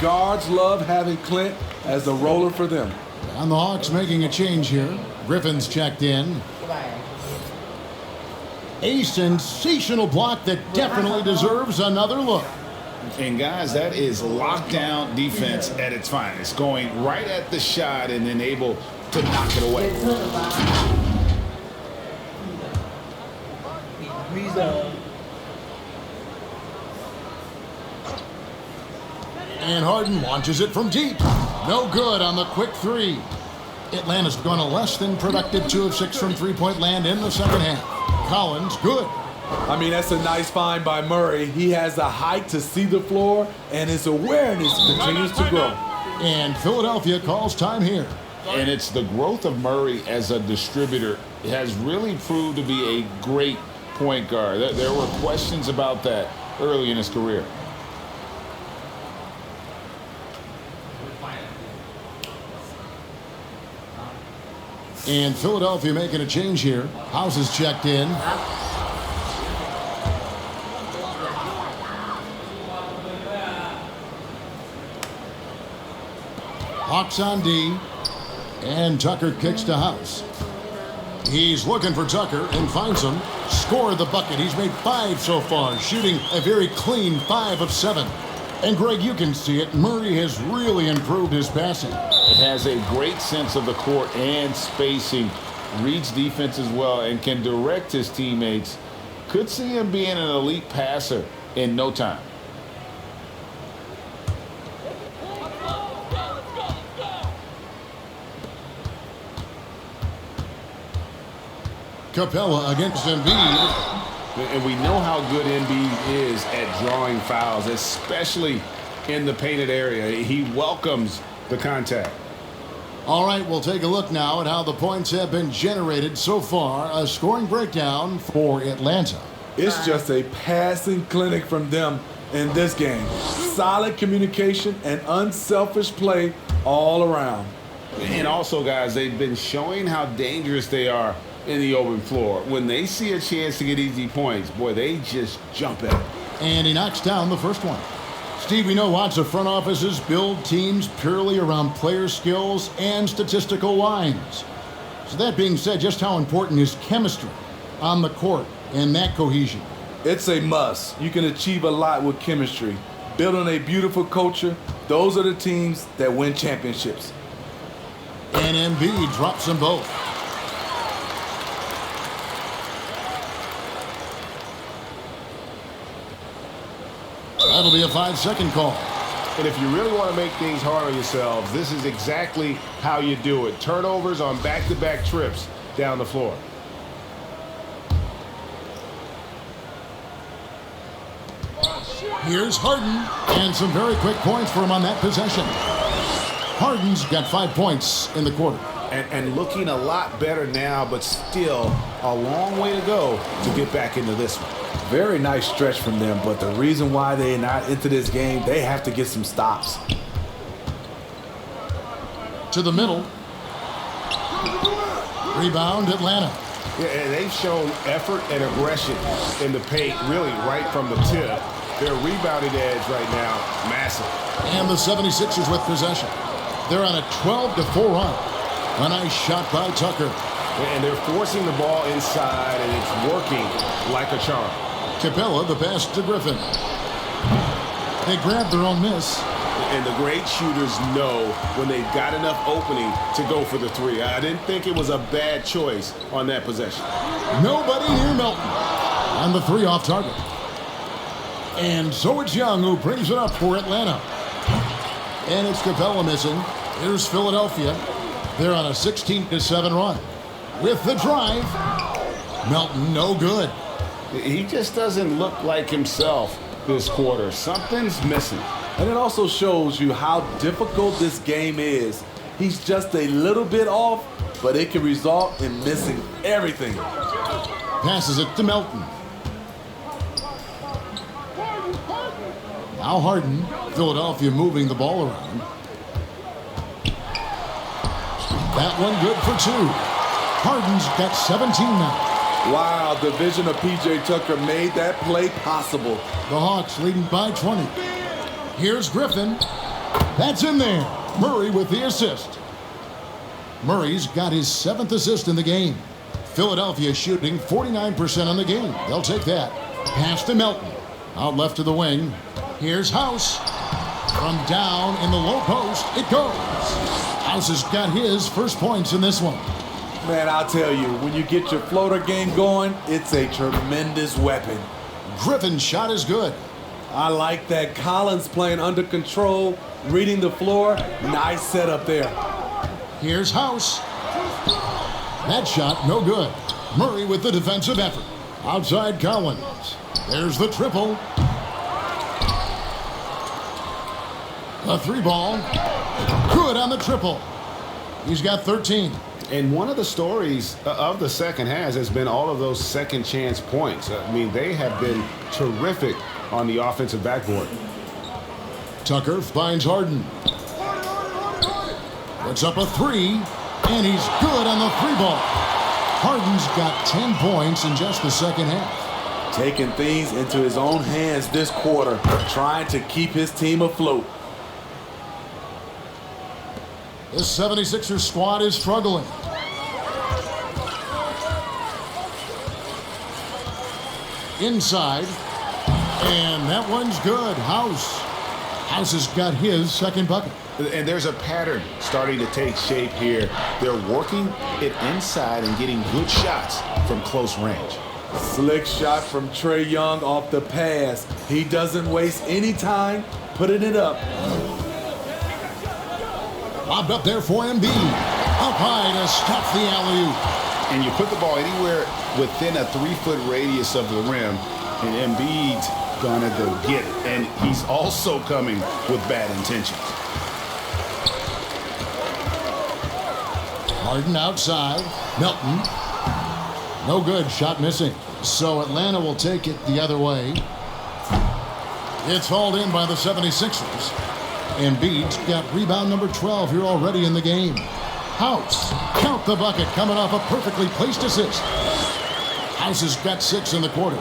Guards love having Clint as the roller for them. And the Hawks making a change here. Griffin's checked in. A sensational block that definitely deserves another look. And guys, that is lockdown defense at its finest. Going right at the shot and then able to knock it away. And Harden launches it from deep. No good on the quick 3. Atlanta's gone a less than productive 2 of 6 from three-point land in the second half. Collins, good. I mean, that's a nice find by Murray. He has the height to see the floor, and his awareness continues to grow. And Philadelphia calls time here. And it's the growth of Murray as a distributor. It has really proved to be a great point guard. There were questions about that early in his career. And Philadelphia making a change here. House is checked in. Hawks on D. And Tucker kicks to House. He's looking for Tucker and finds him. Scored the bucket. He's made 5 so far, shooting a very clean 5 of 7. And Greg, you can see it. Murray has really improved his passing. Has a great sense of the court and spacing. Reads defense as well and can direct his teammates. Could see him being an elite passer in no time. Capella against Embiid. And we know how good Embiid is at drawing fouls, especially in the painted area. He welcomes the contact. All right, we'll take a look now at how the points have been generated so far. A scoring breakdown for Atlanta. It's just a passing clinic from them in this game. Solid communication and unselfish play all around. And also, guys, they've been showing how dangerous they are in the open floor. When they see a chance to get easy points, boy, they just jump at it. And he knocks down the first one. Steve, we know lots of front offices build teams purely around player skills and statistical lines. So that being said, just how important is chemistry on the court and that cohesion? It's a must. You can achieve a lot with chemistry. Building a beautiful culture, those are the teams that win championships. And Embiid drops them both. That'll be a 5-second call. And if you really want to make things hard on yourselves, this is exactly how you do it. Turnovers on back-to-back trips down the floor. Here's Harden, and some very quick points for him on that possession. Harden's got 5 points in the quarter. And looking a lot better now, but still a long way to go to get back into this one. Very nice stretch from them, but the reason why they're not into this game, they have to get some stops. To the middle. Rebound, Atlanta. Yeah, and they've shown effort and aggression in the paint, really right from the tip. Their rebounding edge right now, massive. And the 76ers with possession. They're on a 12-4 run. A nice shot by Tucker. And they're forcing the ball inside, and it's working like a charm. Capella, the pass to Griffin. They grab their own miss. And the great shooters know when they've got enough opening to go for the three. I didn't think it was a bad choice on that possession. Nobody near Melton. And the 3 off target. And so it's Young who brings it up for Atlanta. And it's Capella missing. Here's Philadelphia. They're on a 16-7 run. With the drive. Melton, no good. He just doesn't look like himself this quarter. Something's missing. And it also shows you how difficult this game is. He's just a little bit off, but it can result in missing everything. Passes it to Melton. Now Harden. Philadelphia moving the ball around. That one good for 2. Harden's got 17 now. Wow, the vision of P.J. Tucker made that play possible. The Hawks leading by 20. Here's Griffin. That's in there. Murray with the assist. Murray's got his 7th assist in the game. Philadelphia shooting 49% on the game. They'll take that. Pass to Melton. Out left to the wing. Here's House. From down in the low post, it goes. House has got his first points in this one. Man, I'll tell you, when you get your floater game going, it's a tremendous weapon. Griffin's shot is good. I like that. Collins playing under control, reading the floor. Nice setup there. Here's House. That shot, no good. Murray with the defensive effort. Outside Collins. There's the triple. A 3-ball. Good on the triple. He's got 13. And one of the stories of the second half has been all of those second chance points. I mean, they have been terrific on the offensive backboard. Tucker finds Harden. Puts up a 3, and he's good on the 3-ball. Harden's got 10 points in just the second half. Taking things into his own hands this quarter, trying to keep his team afloat. This 76ers squad is struggling. Inside. And that one's good. House has got his second bucket. And there's a pattern starting to take shape here. They're working it inside and getting good shots from close range. Slick shot from Trae Young off the pass. He doesn't waste any time putting it up. Lobbed up there for Embiid. Up high to stop the alley-oop. And you put the ball anywhere within a 3-foot radius of the rim, and Embiid's gonna go get it. And he's also coming with bad intentions. Harden outside. Milton. No good. Shot missing. So Atlanta will take it the other way. It's hauled in by the 76ers. Embiid's got rebound number 12 here already in the game. House. Count the bucket coming off a perfectly placed assist. House has got 6 in the quarter.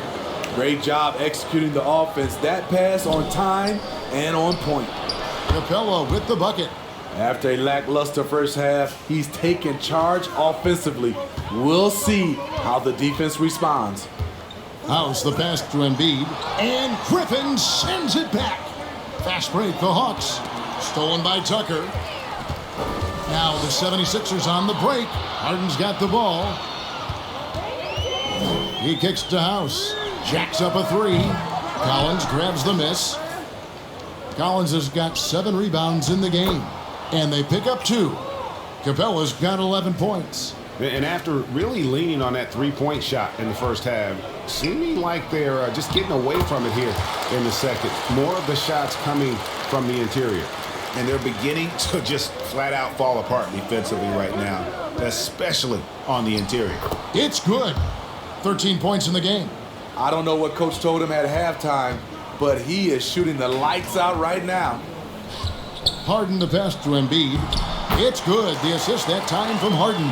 Great job executing the offense. That pass on time and on point. Capella with the bucket. After a lackluster first half, he's taken charge offensively. We'll see how the defense responds. House the pass to Embiid. And Griffin sends it back. Fast break, the Hawks. Stolen by Tucker. Now the 76ers on the break. Harden's got the ball. He kicks to House. Jacks up a 3. Collins grabs the miss. Collins has got 7 rebounds in the game. And they pick up 2. Capella's got 11 points. And after really leaning on that three-point shot in the first half, seeming like they're just getting away from it here in the second. More of the shots coming from the interior. And they're beginning to just flat out fall apart defensively right now, especially on the interior. It's good. 13 points in the game. I don't know what Coach told him at halftime, but he is shooting the lights out right now. Harden the pass to Embiid. It's good. The assist that time from Harden.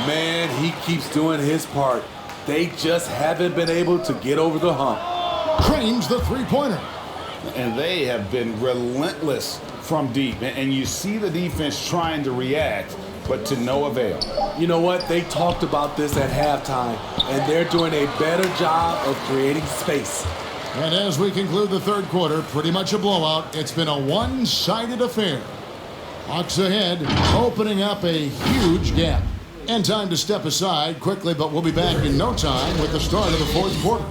Man, he keeps doing his part. They just haven't been able to get over the hump. Trains the three-pointer. And they have been relentless from deep. And you see the defense trying to react, but to no avail. You know what? They talked about this at halftime, and they're doing a better job of creating space. And as we conclude the third quarter, pretty much a blowout. It's been a one-sided affair. Hawks ahead, opening up a huge gap. And time to step aside quickly, but we'll be back in no time with the start of the fourth quarter.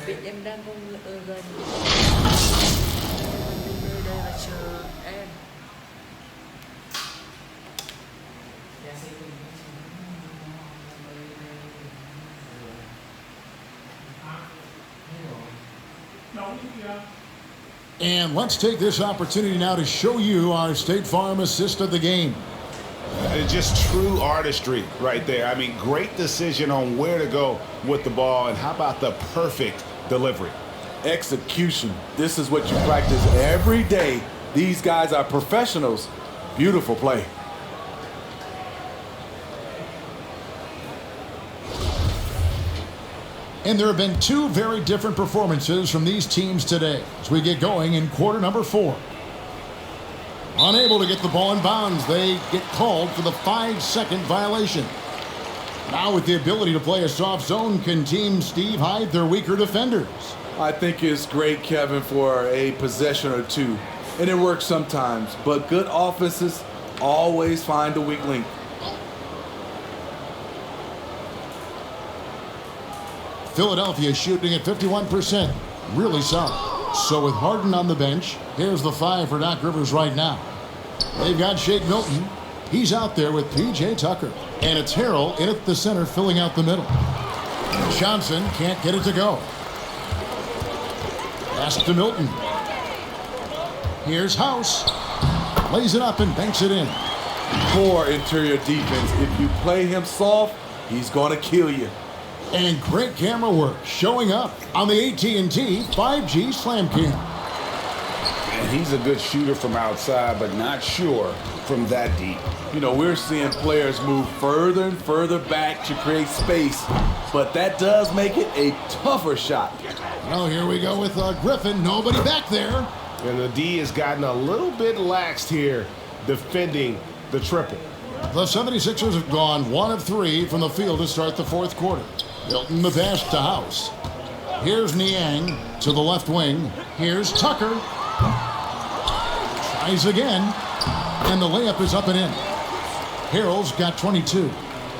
Em đang gần. Đây là chờ em. And let's take this opportunity now to show you our State Farm assist of the game. It's just true artistry right there. I mean, great decision on where to go with the ball, and how about the perfect delivery? Execution. This is what you practice every day. These guys are professionals. Beautiful play. And there have been 2 very different performances from these teams today as we get going in quarter number 4. Unable to get the ball in bounds, they get called for the 5-second violation. Now with the ability to play a soft zone, can Team Steve hide their weaker defenders? I think it's great, Kevin, for a possession or 2. And it works sometimes, but good offenses always find a weak link. Philadelphia shooting at 51%. Really solid. So with Harden on the bench, here's the 5 for Doc Rivers right now. They've got Shake Milton. He's out there with P.J. Tucker. And it's Harrell in at the center, filling out the middle. Johnson can't get it to go. Pass to Milton. Here's House. Lays it up and banks it in. Poor interior defense. If you play him soft, he's going to kill you. And great camera work showing up on the AT&T 5G Slam Cam. And he's a good shooter from outside, but not sure from that deep. You know, we're seeing players move further and further back to create space, but that does make it a tougher shot. Well, here we go with Griffin. Nobody back there. And the D has gotten a little bit laxed here defending the triple. The 76ers have gone 1 of 3 from the field to start the fourth quarter. Milton the pass to House. Here's Niang to the left wing. Here's Tucker. Tries again. And the layup is up and in. Harrell's got 22.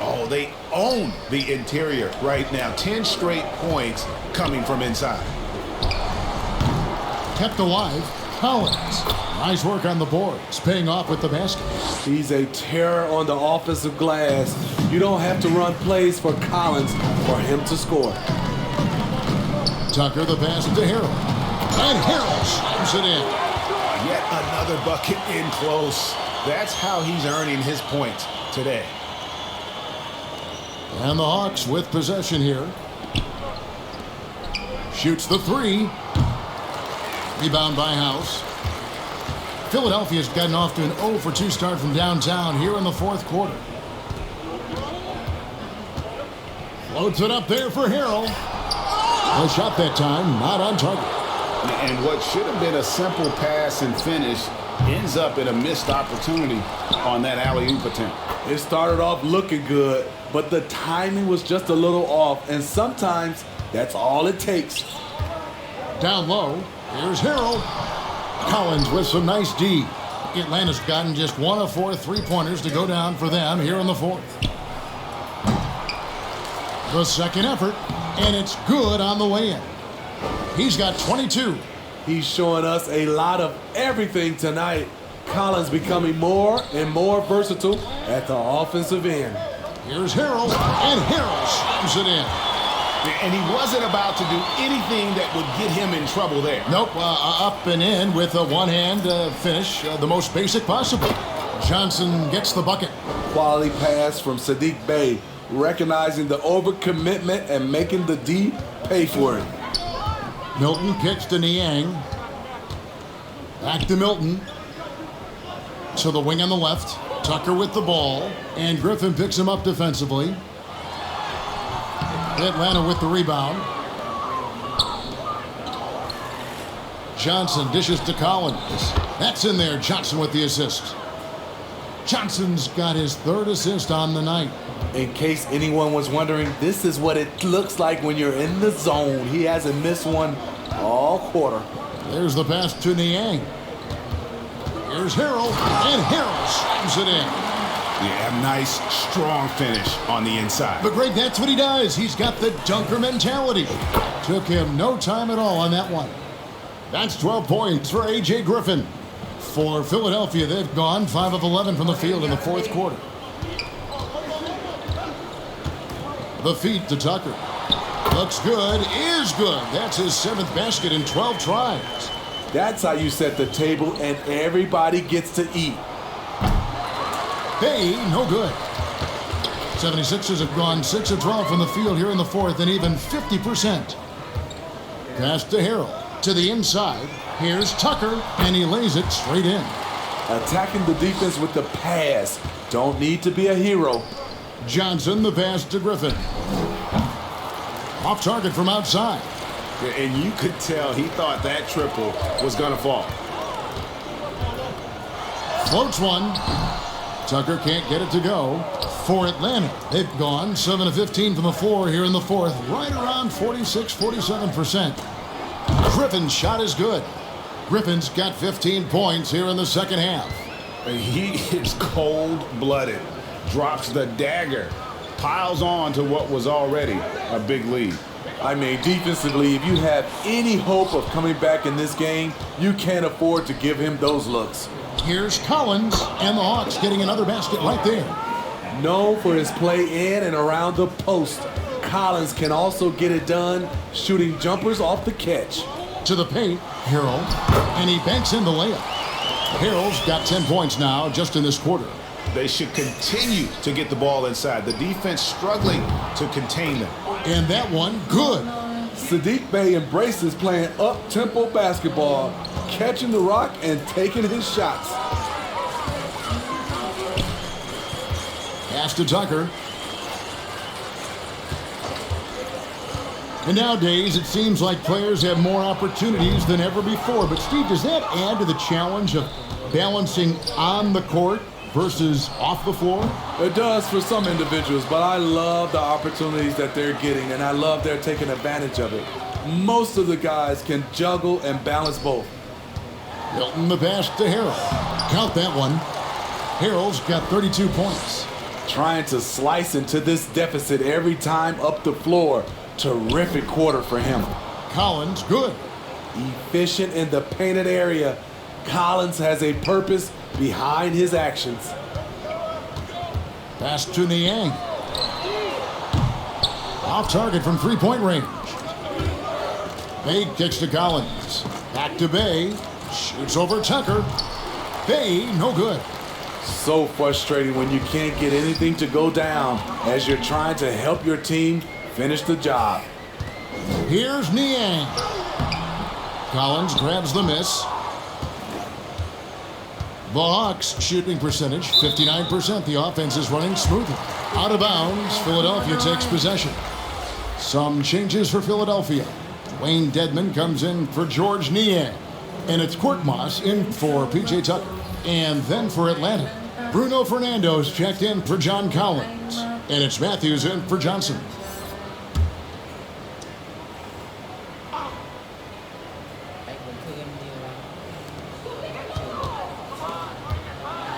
Oh, they own the interior right now. 10 straight points coming from inside. Kept alive. Collins. Nice work on the boards. Paying off with the basket. He's a terror on the offensive glass. You don't have to run plays for Collins for him to score. Tucker the pass to Harrell. And Harrell slams it in. Yet another bucket in close. That's how he's earning his points today. And the Hawks with possession here. Shoots the three. Rebound by House. Philadelphia's gotten off to an 0 for 2 start from downtown here in the fourth quarter. Floats it up there for Harrell. No shot that time, not on target. And what should have been a simple pass and finish ends up in a missed opportunity on that alley-oop attempt. It started off looking good, but the timing was just a little off, and sometimes that's all it takes. Down low, here's Harrell. Collins with some nice D. Atlanta's gotten just 1 of 4 3-pointers to go down for them here in the fourth. The second effort, and it's good on the way in. He's got 22. He's showing us a lot of everything tonight. Collins becoming more and more versatile at the offensive end. Here's Harrell, and Harrell slams it in. And he wasn't about to do anything that would get him in trouble there. Nope, up and in with a one-hand finish, the most basic possible. Johnson gets the bucket. Quality pass from Sadiq Bey, recognizing the overcommitment and making the D pay for it. Milton kicks to Niang. Back to Milton. To the wing on the left. Tucker with the ball. And Griffin picks him up defensively. Atlanta with the rebound. Johnson dishes to Collins. That's in there. Johnson with the assist. Johnson's got his 3rd assist on the night. In case anyone was wondering, this is what it looks like when you're in the zone. He hasn't missed one all quarter. There's the pass to Niang. Here's Harrell, and Harrell slams it in. Yeah, nice, strong finish on the inside. But Greg, that's what he does. He's got the dunker mentality. Took him no time at all on that one. That's 12 points for A.J. Griffin. For Philadelphia, they've gone 5 of 11 from the field in the fourth quarter. The feed to Tucker. Looks good, is good. That's his 7th basket in 12 tries. That's how you set the table and everybody gets to eat. Hey, no good. 76ers have gone 6 of 12 from the field here in the fourth and even 50%. Pass to Harrell. To the inside. Here's Tucker, and he lays it straight in. Attacking the defense with the pass. Don't need to be a hero. Johnson, the pass to Griffin. Off target from outside. And you could tell he thought that triple was going to fall. Floats one. Tucker can't get it to go. For Atlanta, they've gone 7 of 15 from the floor here in the fourth, right around 46-47%. Griffin's shot is good. Griffin's got 15 points here in the second half. He is cold-blooded. Drops the dagger. Piles on to what was already a big lead. I mean, defensively, if you have any hope of coming back in this game, you can't afford to give him those looks. Here's Collins, and the Hawks getting another basket right there. Known for his play in and around the post, Collins can also get it done shooting jumpers off the catch. To the paint, Harrell, and he banks in the layup. Harrell's got 10 points now just in this quarter. They should continue to get the ball inside. The defense struggling to contain them. And that one, good. Sadiq Bey embraces playing up-tempo basketball, catching the rock and taking his shots. Pass to Tucker. And nowadays, it seems like players have more opportunities than ever before. But Steve, does that add to the challenge of balancing on the court versus off the floor? It does for some individuals, but I love the opportunities that they're getting, and I love they're taking advantage of it. Most of the guys can juggle and balance both. Hilton the pass to Harrell. Count that one. Harrell's got 32 points. Trying to slice into this deficit every time up the floor. Terrific quarter for him. Collins, good. Efficient in the painted area. Collins has a purpose behind his actions. Pass to Niang. Off target from three-point range. Bay kicks to Collins. Back to Bay. Shoots over Tucker. Bay, no good. So frustrating when you can't get anything to go down as you're trying to help your team finish the job. Here's Niang. Collins grabs the miss. The Hawks shooting percentage, 59%. The offense is running smoothly. Out of bounds, Philadelphia takes possession. Some changes for Philadelphia. Wayne Dedman comes in for George Niang. And it's Korkmaz in for P.J. Tucker. And then for Atlanta, Bruno Fernando's checked in for John Collins. And it's Matthews in for Johnson.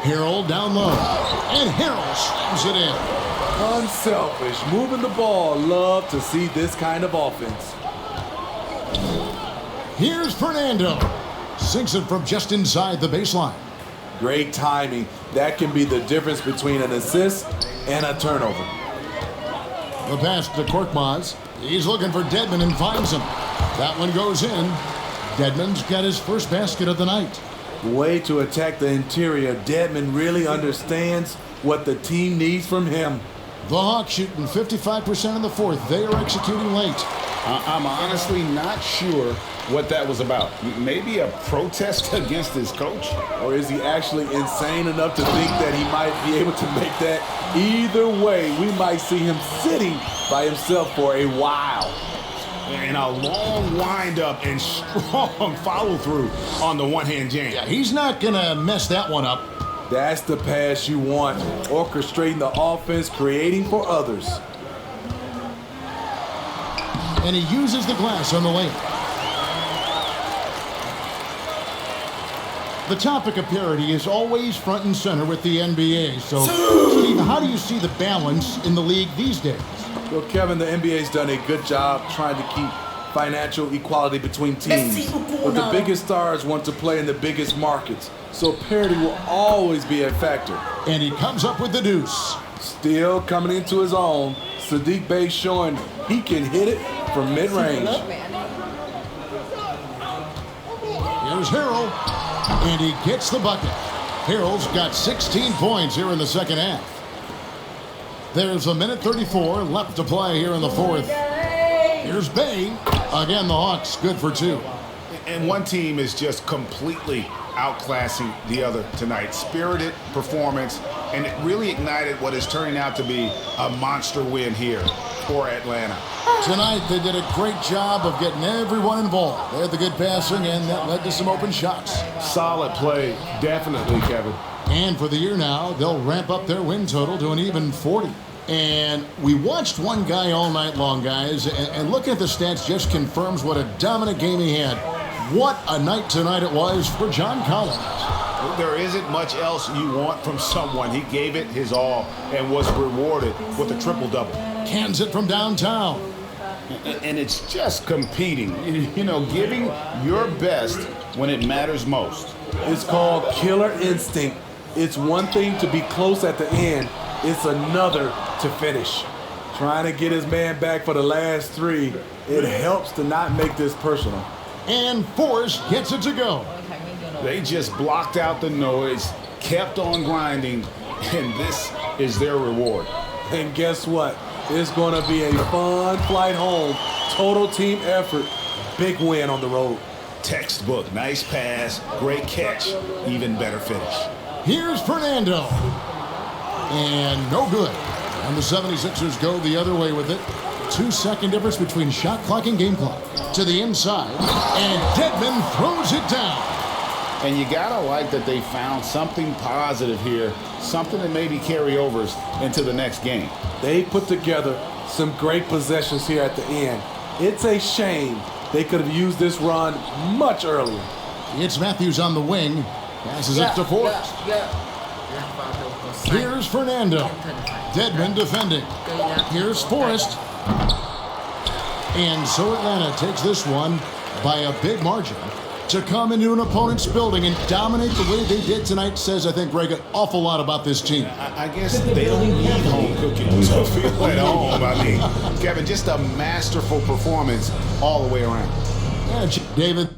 Harrell down low. And Harrell slams it in. Unselfish, moving the ball. Love to see this kind of offense. Here's Fernando. Sinks it from just inside the baseline. Great timing. That can be the difference between an assist and a turnover. The pass to Korkmaz. He's looking for Dedman and finds him. That one goes in. Dedman's got his first basket of the night. Way to attack the interior. Dedman really understands what the team needs from him. The Hawks shooting 55% in the fourth. They are executing late. I'm honestly not sure what that was about. Maybe a protest against his coach? Or is he actually insane enough to think that he might be able to make that? Either way, we might see him sitting by himself for a while. And a long wind-up and strong follow-through on the one-hand jam. Yeah, he's not going to mess that one up. That's the pass you want. Orchestrating the offense, creating for others. And he uses the glass on the lane. The topic of parity is always front and center with the NBA. So, Steve, how do you see the balance in the league these days? Well, Kevin, the NBA's done a good job trying to keep financial equality between teams. But the biggest stars want to play in the biggest markets. So parity will always be a factor. And he comes up with the deuce. Still coming into his own. Saddiq Bey showing he can hit it from mid-range. Here's Harrell. And he gets the bucket. Harrell's got 16 points here in the second half. There's a minute 34 left to play here in the fourth. Here's Bey. Again, the Hawks good for two. And one team is just completely outclassing the other tonight. Spirited performance, and it really ignited what is turning out to be a monster win here for Atlanta. Tonight, they did a great job of getting everyone involved. They had the good passing, and that led to some open shots. Solid play, definitely, Kevin. And for the year now, they'll ramp up their win total to an even 40. And we watched one guy all night long, guys, and looking at the stats just confirms what a dominant game he had. What a night tonight it was for John Collins. There isn't much else you want from someone. He gave it his all and was rewarded with a triple-double. Cans it from downtown. And it's just competing, you know, giving your best when it matters most. It's called killer instinct. It's one thing to be close at the end. It's another to finish. Trying to get his man back for the last three. It helps to not make this personal. And Forrest gets it to go. They just blocked out the noise, kept on grinding, and this is their reward. And guess what? It's going to be a fun flight home. Total team effort. Big win on the road. Textbook. Nice pass. Great catch. Even better finish. Here's Fernando. And no good. And the 76ers go the other way with it. 2-second difference between shot clock and game clock. To the inside. And Dedman throws it down. And you got to like that they found something positive here, something that maybe carry overs into the next game. They put together some great possessions here at the end. It's a shame they could have used this run much earlier. It's Matthews on the wing. Passes it to Forrest. Here's Fernando. Dedmon defending. Here's Forrest. And so Atlanta takes this one by a big margin. To come into an opponent's building and dominate the way they did tonight says, I think, Greg, an awful lot about this team. I guess they don't need home cooking to feel at home. I mean, Kevin, just a masterful performance all the way around. Yeah, David.